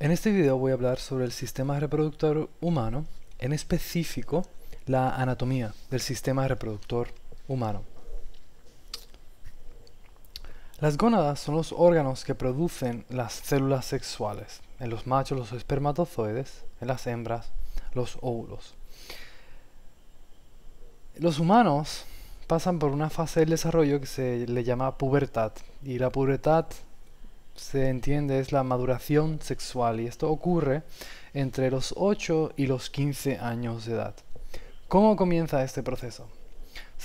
En este video voy a hablar sobre el sistema reproductor humano, en específico la anatomía del sistema reproductor humano. Las gónadas son los órganos que producen las células sexuales. En los machos los espermatozoides, en las hembras los óvulos. Los humanos pasan por una fase del desarrollo que se le llama pubertad, y la pubertad se entiende es la maduración sexual, y esto ocurre entre los 8 y los 15 años de edad. ¿Cómo comienza este proceso?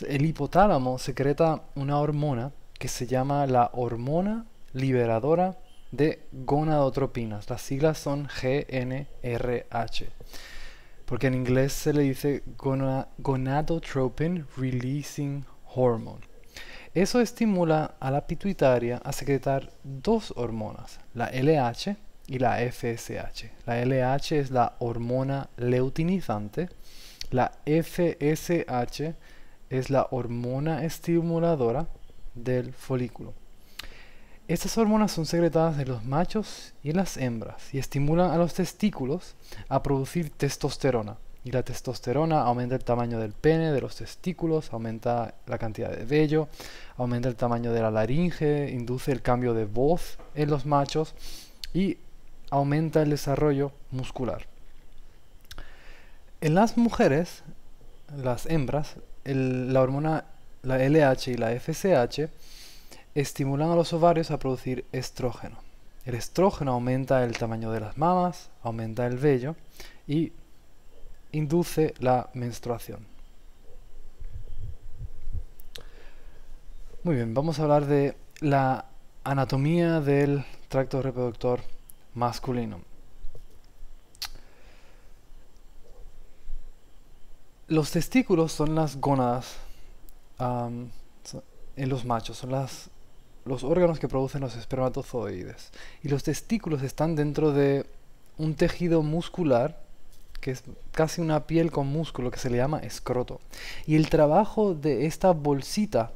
El hipotálamo secreta una hormona que se llama la hormona liberadora de gonadotropinas. Las siglas son GnRH, porque en inglés se le dice gonadotropin releasing hormone. Eso estimula a la pituitaria a secretar dos hormonas, la LH y la FSH. La LH es la hormona leutinizante, la FSH es la hormona estimuladora del folículo. Estas hormonas son secretadas en los machos y las hembras y estimulan a los testículos a producir testosterona. Y la testosterona aumenta el tamaño del pene, de los testículos, aumenta la cantidad de vello, aumenta el tamaño de la laringe, induce el cambio de voz en los machos y aumenta el desarrollo muscular. En las mujeres, las hembras, la hormona, la LH y la FSH, estimulan a los ovarios a producir estrógeno. El estrógeno aumenta el tamaño de las mamas, aumenta el vello y induce la menstruación. Muy bien, vamos a hablar de la anatomía del tracto reproductor masculino. Los testículos son las gónadas en los machos, son los órganos que producen los espermatozoides. Y los testículos están dentro de un tejido muscular que es casi una piel con músculo que se le llama escroto. Y el trabajo de esta bolsita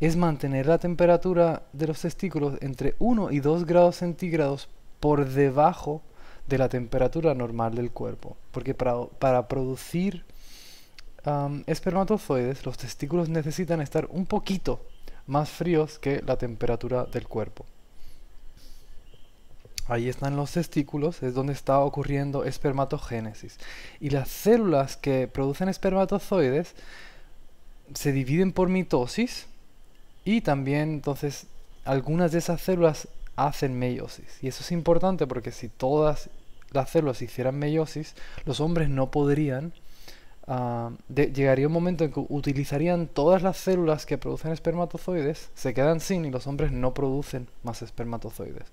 es mantener la temperatura de los testículos entre 1 y 2 grados centígrados por debajo de la temperatura normal del cuerpo. Porque para producir espermatozoides, los testículos necesitan estar un poquito más fríos que la temperatura del cuerpo. Ahí están los testículos, es donde está ocurriendo espermatogénesis. Y las células que producen espermatozoides se dividen por mitosis y también entonces algunas de esas células hacen meiosis. Y eso es importante porque si todas las células hicieran meiosis, los hombres no podrían, llegaría un momento en que utilizarían todas las células que producen espermatozoides, se quedan sin y los hombres no producen más espermatozoides.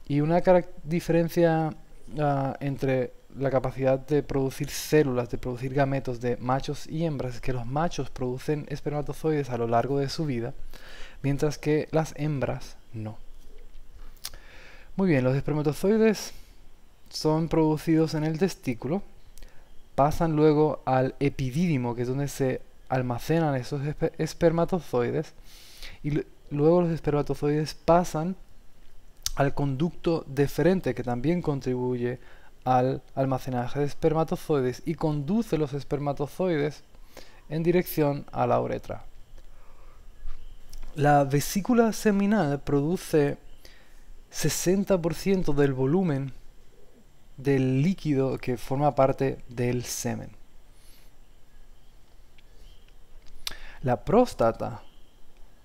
Y una diferencia entre la capacidad de producir células, de producir gametos de machos y hembras, es que los machos producen espermatozoides a lo largo de su vida, mientras que las hembras no. Muy bien, los espermatozoides son producidos en el testículo, pasan luego al epidídimo, que es donde se almacenan esos espermatozoides, y luego los espermatozoides pasan al conducto deferente, que también contribuye al almacenaje de espermatozoides y conduce los espermatozoides en dirección a la uretra. La vesícula seminal produce 60% del volumen del líquido que forma parte del semen. La próstata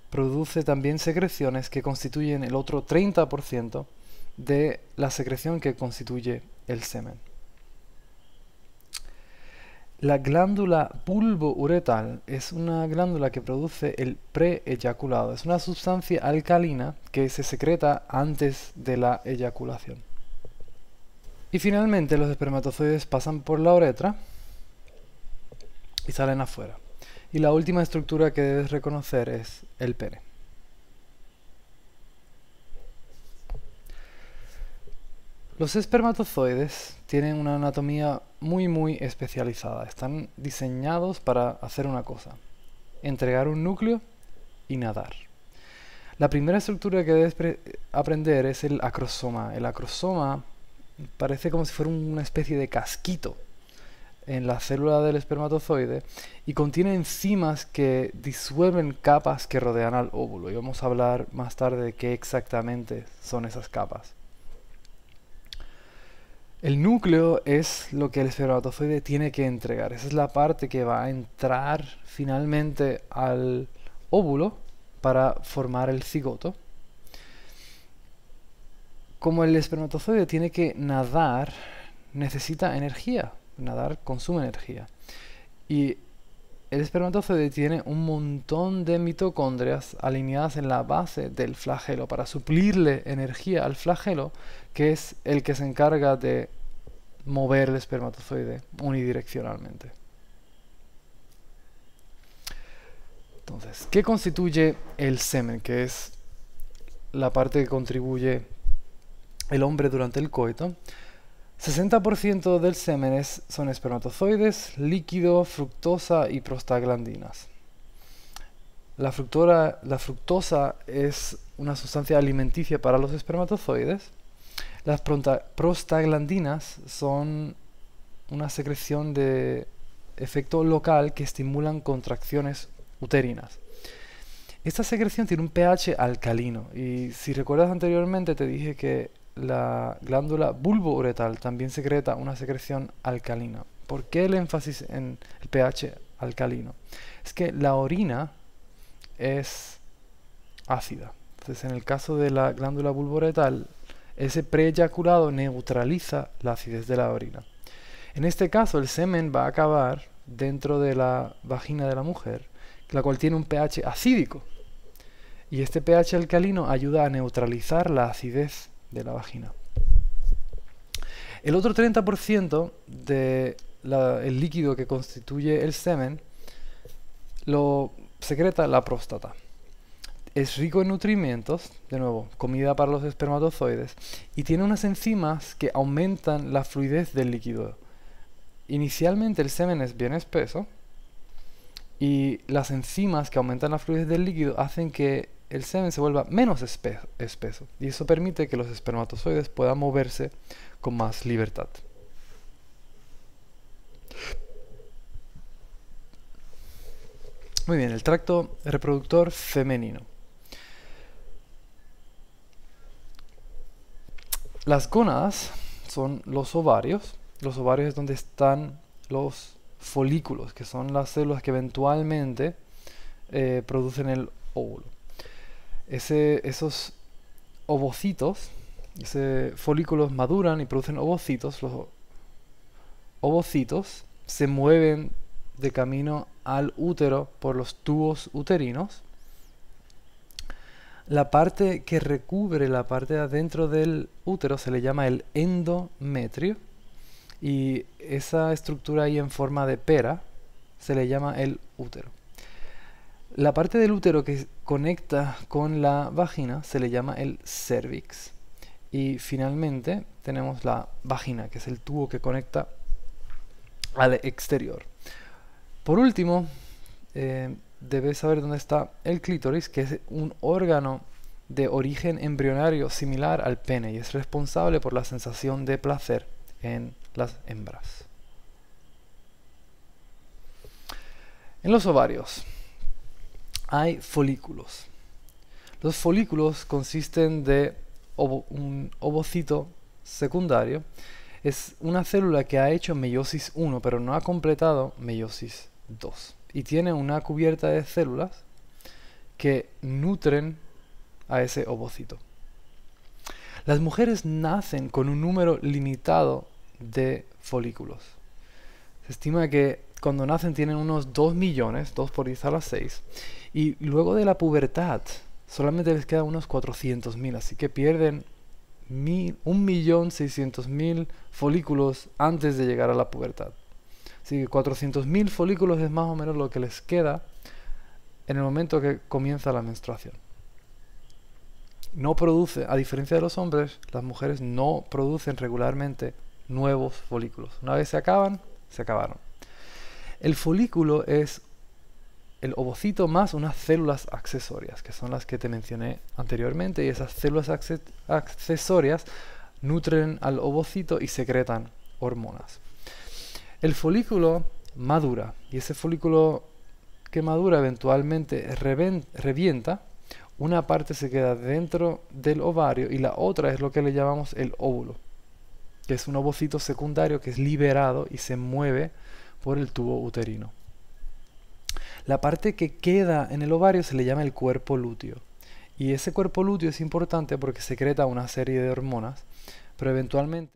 produce también secreciones que constituyen el otro 30% de la secreción que constituye el semen. La glándula bulbouretal es una glándula que produce el preeyaculado. Es una sustancia alcalina que se secreta antes de la eyaculación. Y finalmente los espermatozoides pasan por la uretra y salen afuera. Y la última estructura que debes reconocer es el pene. Los espermatozoides tienen una anatomía muy especializada. Están diseñados para hacer una cosa: entregar un núcleo y nadar. La primera estructura que debes aprender es el acrosoma. El acrosoma parece como si fuera una especie de casquito en la célula del espermatozoide y contiene enzimas que disuelven capas que rodean al óvulo. Y vamos a hablar más tarde de qué exactamente son esas capas. El núcleo es lo que el espermatozoide tiene que entregar. Esa es la parte que va a entrar finalmente al óvulo para formar el cigoto. Como el espermatozoide tiene que nadar, necesita energía. Nadar consume energía. Y el espermatozoide tiene un montón de mitocondrias alineadas en la base del flagelo para suplirle energía al flagelo, que es el que se encarga de mover el espermatozoide unidireccionalmente. Entonces, ¿qué constituye el semen? Que es la parte que contribuye el hombre durante el coito. 60% del semen son espermatozoides, líquido, fructosa y prostaglandinas. La fructosa es una sustancia alimenticia para los espermatozoides. Las prostaglandinas son una secreción de efecto local que estimulan contracciones uterinas. Esta secreción tiene un pH alcalino y si recuerdas anteriormente te dije que la glándula bulbouretal también secreta una secreción alcalina. ¿Por qué el énfasis en el pH alcalino? Es que la orina es ácida. Entonces, en el caso de la glándula bulbouretal, ese preeyaculado neutraliza la acidez de la orina. En este caso, el semen va a acabar dentro de la vagina de la mujer, la cual tiene un pH acídico. Y este pH alcalino ayuda a neutralizar la acidez de la vagina. El otro 30% del líquido que constituye el semen lo secreta la próstata. Es rico en nutrimentos, de nuevo, comida para los espermatozoides, y tiene unas enzimas que aumentan la fluidez del líquido. Inicialmente el semen es bien espeso, y las enzimas que aumentan la fluidez del líquido hacen que el semen se vuelva menos espeso, y eso permite que los espermatozoides puedan moverse con más libertad. Muy bien, el tracto reproductor femenino. Las gónadas son los ovarios. Los ovarios es donde están los folículos, que son las células que eventualmente producen el óvulo. Esos ovocitos, folículos maduran y producen ovocitos. Los ovocitos se mueven de camino al útero por los tubos uterinos. La parte que recubre la parte de adentro del útero se le llama el endometrio, y esa estructura ahí en forma de pera se le llama el útero. La parte del útero que conecta con la vagina se le llama el cérvix. Y finalmente tenemos la vagina, que es el tubo que conecta al exterior. Por último, debes saber dónde está el clítoris, que es un órgano de origen embrionario similar al pene y es responsable por la sensación de placer en las hembras. En los ovarios hay folículos. Los folículos consisten de un ovocito secundario. Es una célula que ha hecho meiosis 1, pero no ha completado meiosis 2. Y tiene una cubierta de células que nutren a ese ovocito. Las mujeres nacen con un número limitado de folículos. Se estima que cuando nacen tienen unos 2 millones, 2 por 10 a la 6, y luego de la pubertad solamente les quedan unos 400.000, así que pierden 1.600.000 folículos antes de llegar a la pubertad. Así que 400.000 folículos es más o menos lo que les queda en el momento que comienza la menstruación. No produce, a diferencia de los hombres, las mujeres no producen regularmente nuevos folículos. Una vez se acaban, se acabaron. El folículo es el ovocito más unas células accesorias, que son las que te mencioné anteriormente, y esas células accesorias nutren al ovocito y secretan hormonas. El folículo madura y ese folículo que madura eventualmente revienta. Una parte se queda dentro del ovario y la otra es lo que le llamamos el óvulo, que es un ovocito secundario que es liberado y se mueve por el tubo uterino. La parte que queda en el ovario se le llama el cuerpo lúteo. Y ese cuerpo lúteo es importante porque secreta una serie de hormonas, pero eventualmente